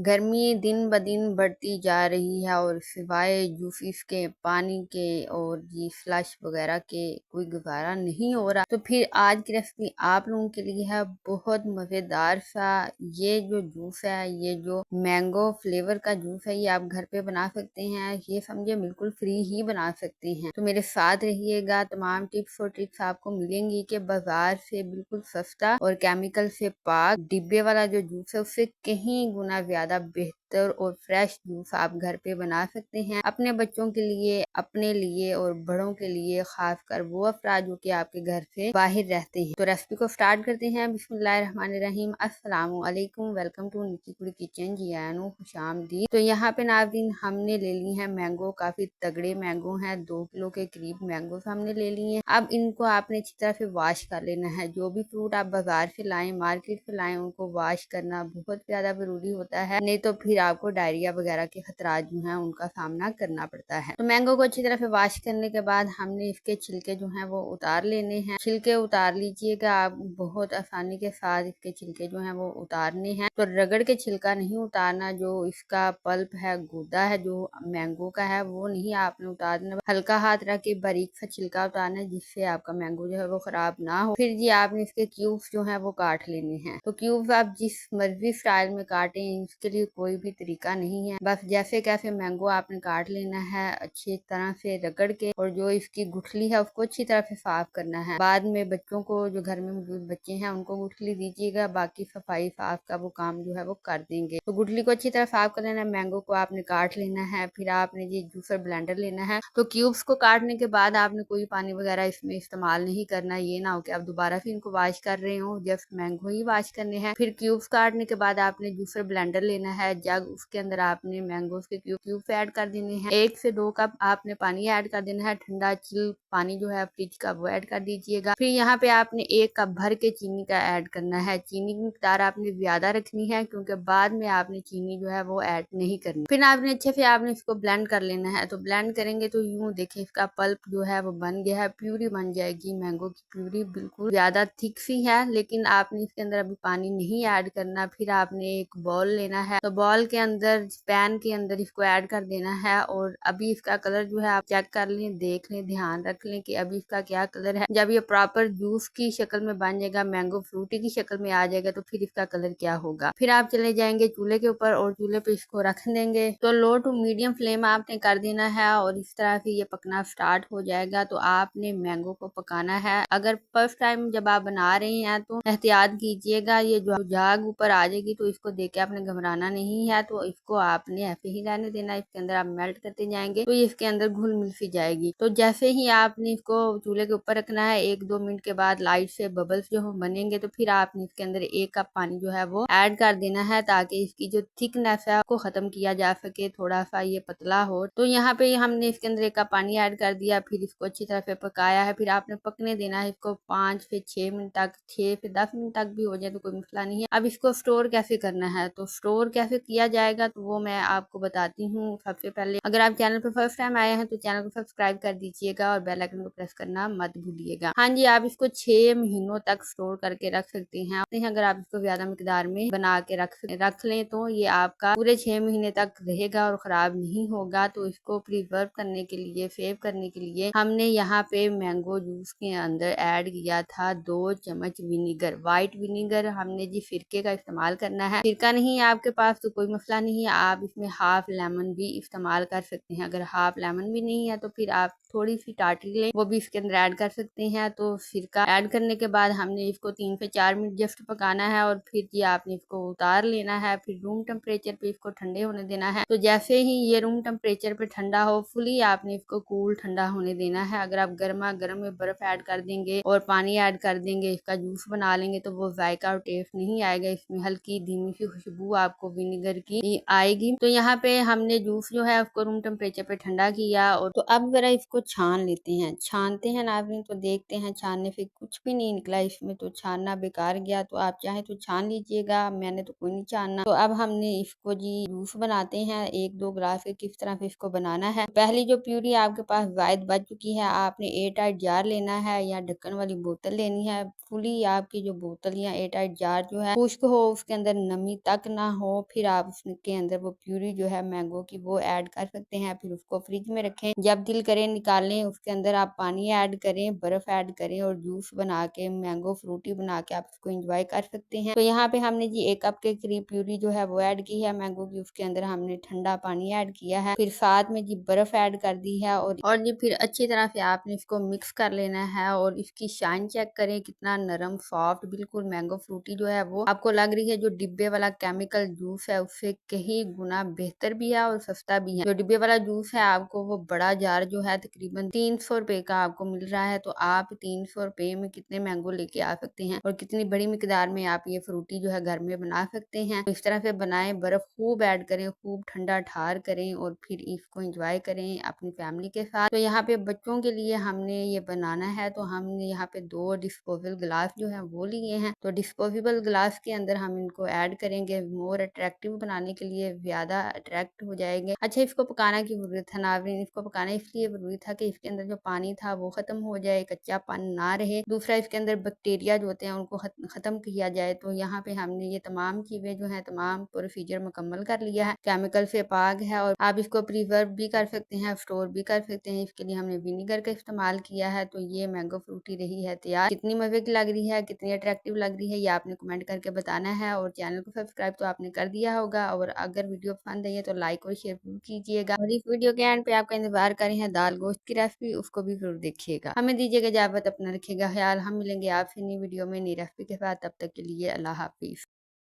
गर्मी दिन ब दिन बढ़ती जा रही है और सिवाय जूसेस के, पानी के और ये फ्लश वगैरह के कोई गुजारा नहीं हो रहा। तो फिर आज की रेसिपी आप लोगों के लिए है बहुत मज़ेदार सा। ये जो जूस है, ये जो मैंगो फ्लेवर का जूस है, ये आप घर पे बना सकते हैं। ये समझे बिल्कुल फ्री ही बना सकते हैं। तो मेरे साथ रहिएगा, तमाम टिप्स और ट्रिक्स आपको मिलेंगी कि बाजार से बिल्कुल सस्ता और केमिकल से पाक डिब्बे वाला जो जूस है उससे कहीं गुना ज्यादा बेहतर और फ्रेश जूस आप घर पे बना सकते हैं अपने बच्चों के लिए, अपने लिए और बड़ों के लिए, खासकर वो अफराद जो कि आपके घर से बाहर रहते हैं। तो रेसिपी को स्टार्ट करते हैं। बिस्मिल्लाहिर्रहमानिर्रहीम। अस्सलाम वालेकुम, वेलकम टू निकी कुड़ी किचन। जी आनो खुशामदीद। तो यहाँ पे नाज़रीन हमने ले ली है मैंगो, काफी तगड़े मैंगो हैं, 2 किलो के करीब मैंगो हमने ले लिए। अब इनको आपने अच्छी तरह से वॉश कर लेना है। जो भी फ्रूट आप बाजार से लाएं, मार्केट से लाएं, उनको वॉश करना बहुत ज्यादा जरूरी होता है, नहीं तो फिर आपको डायरिया वगैरह के खतरात जो हैं उनका सामना करना पड़ता है। तो मैंगो को अच्छी तरह से वॉश करने के बाद हमने इसके छिलके जो हैं वो उतार लेने हैं। छिलके उतार लीजिएगा आप, बहुत आसानी के साथ इसके छिलके जो हैं वो उतारने हैं। तो रगड़ के छिलका नहीं उतारना, जो इसका पल्प है, गूदा है जो मैंगो का है, वो नहीं आपने उतारना। हल्का हाथ रख के बारीक सा छिलका उतारना है, जिससे आपका मैंगो जो है वो खराब ना हो। फिर जी आपने इसके क्यूब्स जो है वो काट लेने हैं। तो क्यूब्स आप जिस मर्जी स्टाइल में काटें, इसके लिए कोई भी तरीका नहीं है। बस जैसे कैसे मैंगो आपने काट लेना है, अच्छी तरह से रगड़ के, और जो इसकी गुठली है उसको अच्छी तरह से साफ करना है। बाद में बच्चों को, जो घर में मौजूद बच्चे हैं, उनको गुठली दीजिएगा, बाकी सफाई साफ का वो काम जो है वो कर देंगे। तो गुठली को अच्छी तरह साफ कर लेना है। मैंगो को आपने काट लेना है। फिर आपने ये जूसर ब्लेंडर लेना है। तो क्यूब्स को काटने के बाद आपने कोई पानी वगैरह इसमें इस्तेमाल नहीं करना। ये ना हो कि आप दोबारा से इनको वॉश कर रहे हो, जस्ट मैंगो ही वॉश करने हैं। फिर क्यूब्स काटने के बाद आपने जूसर ब्लेंडर लेना है, जग, उसके अंदर आपने मैंगोस के क्यूब्स ऐड कर देने हैं। 1 से 2 कप आपने पानी ऐड कर देना है, ठंडा चिल पानी जो है फ्रिज का, वो ऐड कर दीजिएगा। फिर यहाँ पे आपने 1 कप भर के चीनी का ऐड करना है। चीनी की मिकदार आपने ज्यादा रखनी है, क्योंकि बाद में आपने चीनी जो है वो ऐड नहीं करनी। फिर आपने अच्छे से आपने इसको ब्लेंड कर लेना है। तो ब्लेंड करेंगे तो यूं देखें इसका पल्प जो है वो बन गया है, प्यूरी बन जाएगी। मैंगो की प्यूरी बिल्कुल ज्यादा थिक सी है, लेकिन आपने इसके अंदर अभी पानी नहीं ऐड करना। फिर आपने एक बॉल लेना है, तो बॉल के अंदर, पैन के अंदर इसको ऐड कर देना है। और अभी इसका कलर जो है आप चेक कर लें, देख लें, ध्यान रख लें कि अभी इसका क्या कलर है। जब ये प्रॉपर जूस की शक्ल में बन जाएगा, मैंगो फ्रूटी की शक्ल में आ जाएगा, तो फिर इसका कलर क्या होगा। फिर आप चले जाएंगे चूल्हे के ऊपर और चूल्हे पे इसको रख देंगे। तो लो टू मीडियम फ्लेम आपने कर देना है, और इस तरह से ये पकना स्टार्ट हो जाएगा। तो आपने मैंगो को पकाना है। अगर फर्स्ट टाइम जब आप बना रहे हैं तो एहतियात कीजिएगा, ये जो झाग ऊपर आ जाएगी तो इसको देख के आपने घबराना नहीं है। तो इसको आपने ऐसे ही रहने देना। इसके अंदर आप मेल्ट करते जाएंगे तो ये इसके अंदर घुल मिल सी जाएगी। तो जैसे ही आपने इसको चूल्हे के ऊपर रखना है, 1-2 मिनट के बाद लाइट से बबल्स जो बनेंगे, तो फिर आपने इसके अंदर 1 कप पानी जो है वो ऐड कर देना है, ताकि इसकी जो थिकनेस है उसको खत्म किया जा सके, थोड़ा सा ये पतला हो। तो यहाँ पे हमने इसके अंदर 1 कप पानी ऐड कर दिया। फिर इसको अच्छी तरह से पकाया है। फिर आपने पकने देना है इसको 5 से 6 मिनट तक, 6 से 10 मिनट तक भी हो जाए तो कोई मसला नहीं है। अब इसको स्टोर कैसे करना है, तो स्टोर कैसे किया जाएगा तो वो मैं आपको बताती हूँ। सबसे पहले अगर आप चैनल पे फर्स्ट टाइम आए हैं तो चैनल को सब्सक्राइब कर दीजिएगा और बेल आइकन को प्रेस करना मत भूलिएगा। हाँ जी, आप इसको 6 महीनों तक स्टोर करके रख सकते हैं। अगर आप इसको ज्यादा मिकदार में बना के रख लें तो ये आपका पूरे 6 महीने तक रहेगा और खराब नहीं होगा। तो इसको प्रिजर्व करने के लिए, सेव करने के लिए, हमने यहाँ पे मैंगो जूस के अंदर ऐड किया था 2 चम्मच विनीगर, व्हाइट विनीगर। हमने जी सिरके का इस्तेमाल करना है। सिरका नहीं है आपके पास तो कोई मसला नहीं है, आप इसमें हाफ लेमन भी इस्तेमाल कर सकते हैं। अगर हाफ लेमन भी नहीं है तो फिर आप थोड़ी सी टाटरी लें, वो भी इसके अंदर ऐड कर सकते हैं। तो सिरका ऐड करने के बाद हमने इसको 3 से 4 मिनट जस्ट पकाना है, और फिर ये आपने इसको उतार लेना है। फिर रूम टेम्परेचर पे इसको ठंडे होने देना है। तो जैसे ही ये रूम टेम्परेचर पे ठंडा हो, फुली आपने इसको कूल ठंडा होने देना है। अगर आप गर्मा गर्म में बर्फ ऐड कर देंगे और पानी ऐड कर देंगे, इसका जूस बना लेंगे, तो वो जायका और टेस्ट नहीं आएगा। इसमें हल्की धीमी सी खुशबू आपको विनेगर की आएगी। तो यहाँ पे हमने जूस जो है उसको रूम टेम्परेचर पे ठंडा किया, और तो अब जरा इसको छान लेते हैं। छानते हैं नाज़रीन, तो देखते हैं छानने से कुछ भी नहीं निकला इसमें, तो छानना बेकार गया। तो आप चाहे तो छान लीजिएगा, मैंने तो कोई नहीं छानना। तो अब हमने इसको जी जूस बनाते हैं 1-2 ग्लास के। किस तरह से इसको बनाना है, पहली जो प्यूरी आपके पास जायद बच चुकी है, आपने एयर टाइट जार लेना है या ढक्कन वाली बोतल लेनी है। फुली आपकी जो बोतल या एयर टाइट जार जो है खुश्क हो, उसके अंदर नमी तक ना हो, फिर आप उसके अंदर वो प्यूरी जो है मैंगो की वो ऐड कर सकते हैं। फिर उसको फ्रिज में रखें, जब दिल करे निकालें, उसके अंदर आप पानी ऐड करें, बर्फ ऐड करें और जूस बना के मैंगो फ्रूटी बना के आप उसको एंजॉय कर सकते हैं। तो यहाँ पे हमने जी 1 कप के करीब प्यूरी जो है वो ऐड की है मैंगो की, उसके अंदर हमने ठंडा पानी ऐड किया है, फिर साथ में जी बर्फ ऐड कर दी है और जी फिर अच्छी तरह से आपने इसको मिक्स कर लेना है और इसकी शाइन चेक करें कितना नरम सॉफ्ट बिल्कुल मैंगो फ्रूटी जो है वो आपको लग रही है। जो डिब्बे वाला केमिकल जूस है उससे कहीं गुना बेहतर भी है और सस्ता भी है। जो डिब्बे वाला जूस है आपको वो बड़ा जार जो है तकरीबन 300 रुपए का आपको मिल रहा है, तो आप 300 रुपए में कितने मैंगो लेके आ सकते हैं और कितनी बड़ी मिकदार में आप ये फ्रूटी जो है घर में बना सकते हैं। तो इस तरह से बनाएं, बर्फ खूब ऐड करें, खूब ठंडा ठार करें और फिर इसको एंजॉय करें अपनी फैमिली के साथ। तो यहाँ पे बच्चों के लिए हमने ये बनाना है, तो हमने यहाँ पे 2 डिस्पोजेबल गिलास जो है वो लिए हैं। तो डिस्पोजेबल गिलास के अंदर हम इनको ऐड करेंगे, मोर अट्रैक्टिव बनाने के लिए, ज्यादा अट्रैक्ट हो जाएंगे। अच्छा, इसको पकाना की जरूरत है नाज़रीन, इसको पकाना इसलिए जरूरी था कि इसके अंदर जो पानी था वो खत्म हो जाए, कच्चा पानी ना रहे, दूसरा इसके अंदर बैक्टीरिया जो होते हैं उनको खत्म किया जाए। तो यहाँ पे हमने ये तमाम चीजें जो है तमाम प्रोसीजर मुकम्मल कर लिया है, केमिकल से पाक है और आप इसको प्रिजर्व भी कर सकते हैं, स्टोर भी कर सकते हैं। इसके लिए हमने विनीगर का इस्तेमाल किया है। तो ये मैंगो फ्रूटी रही है तैयार। कितनी मजे की लग रही है, कितनी अट्रैक्टिव लग रही है, ये आपने कमेंट करके बताना है और चैनल को सब्सक्राइब तो आपने कर दिया होगा और अगर वीडियो पसंद आई है तो लाइक और शेयर जरूर कीजिएगा। और इस वीडियो के एंड पे आपका इंतजार कर रहे हैं दाल गोश्त की रेसिपी, उसको भी जरूर देखिएगा। हमें दीजिएगा इजाजत, अपना रखिएगा ख्याल। हम मिलेंगे आपसे नई वीडियो में नई रेसिपी के साथ, तब तक के लिए अल्लाह हाफिज।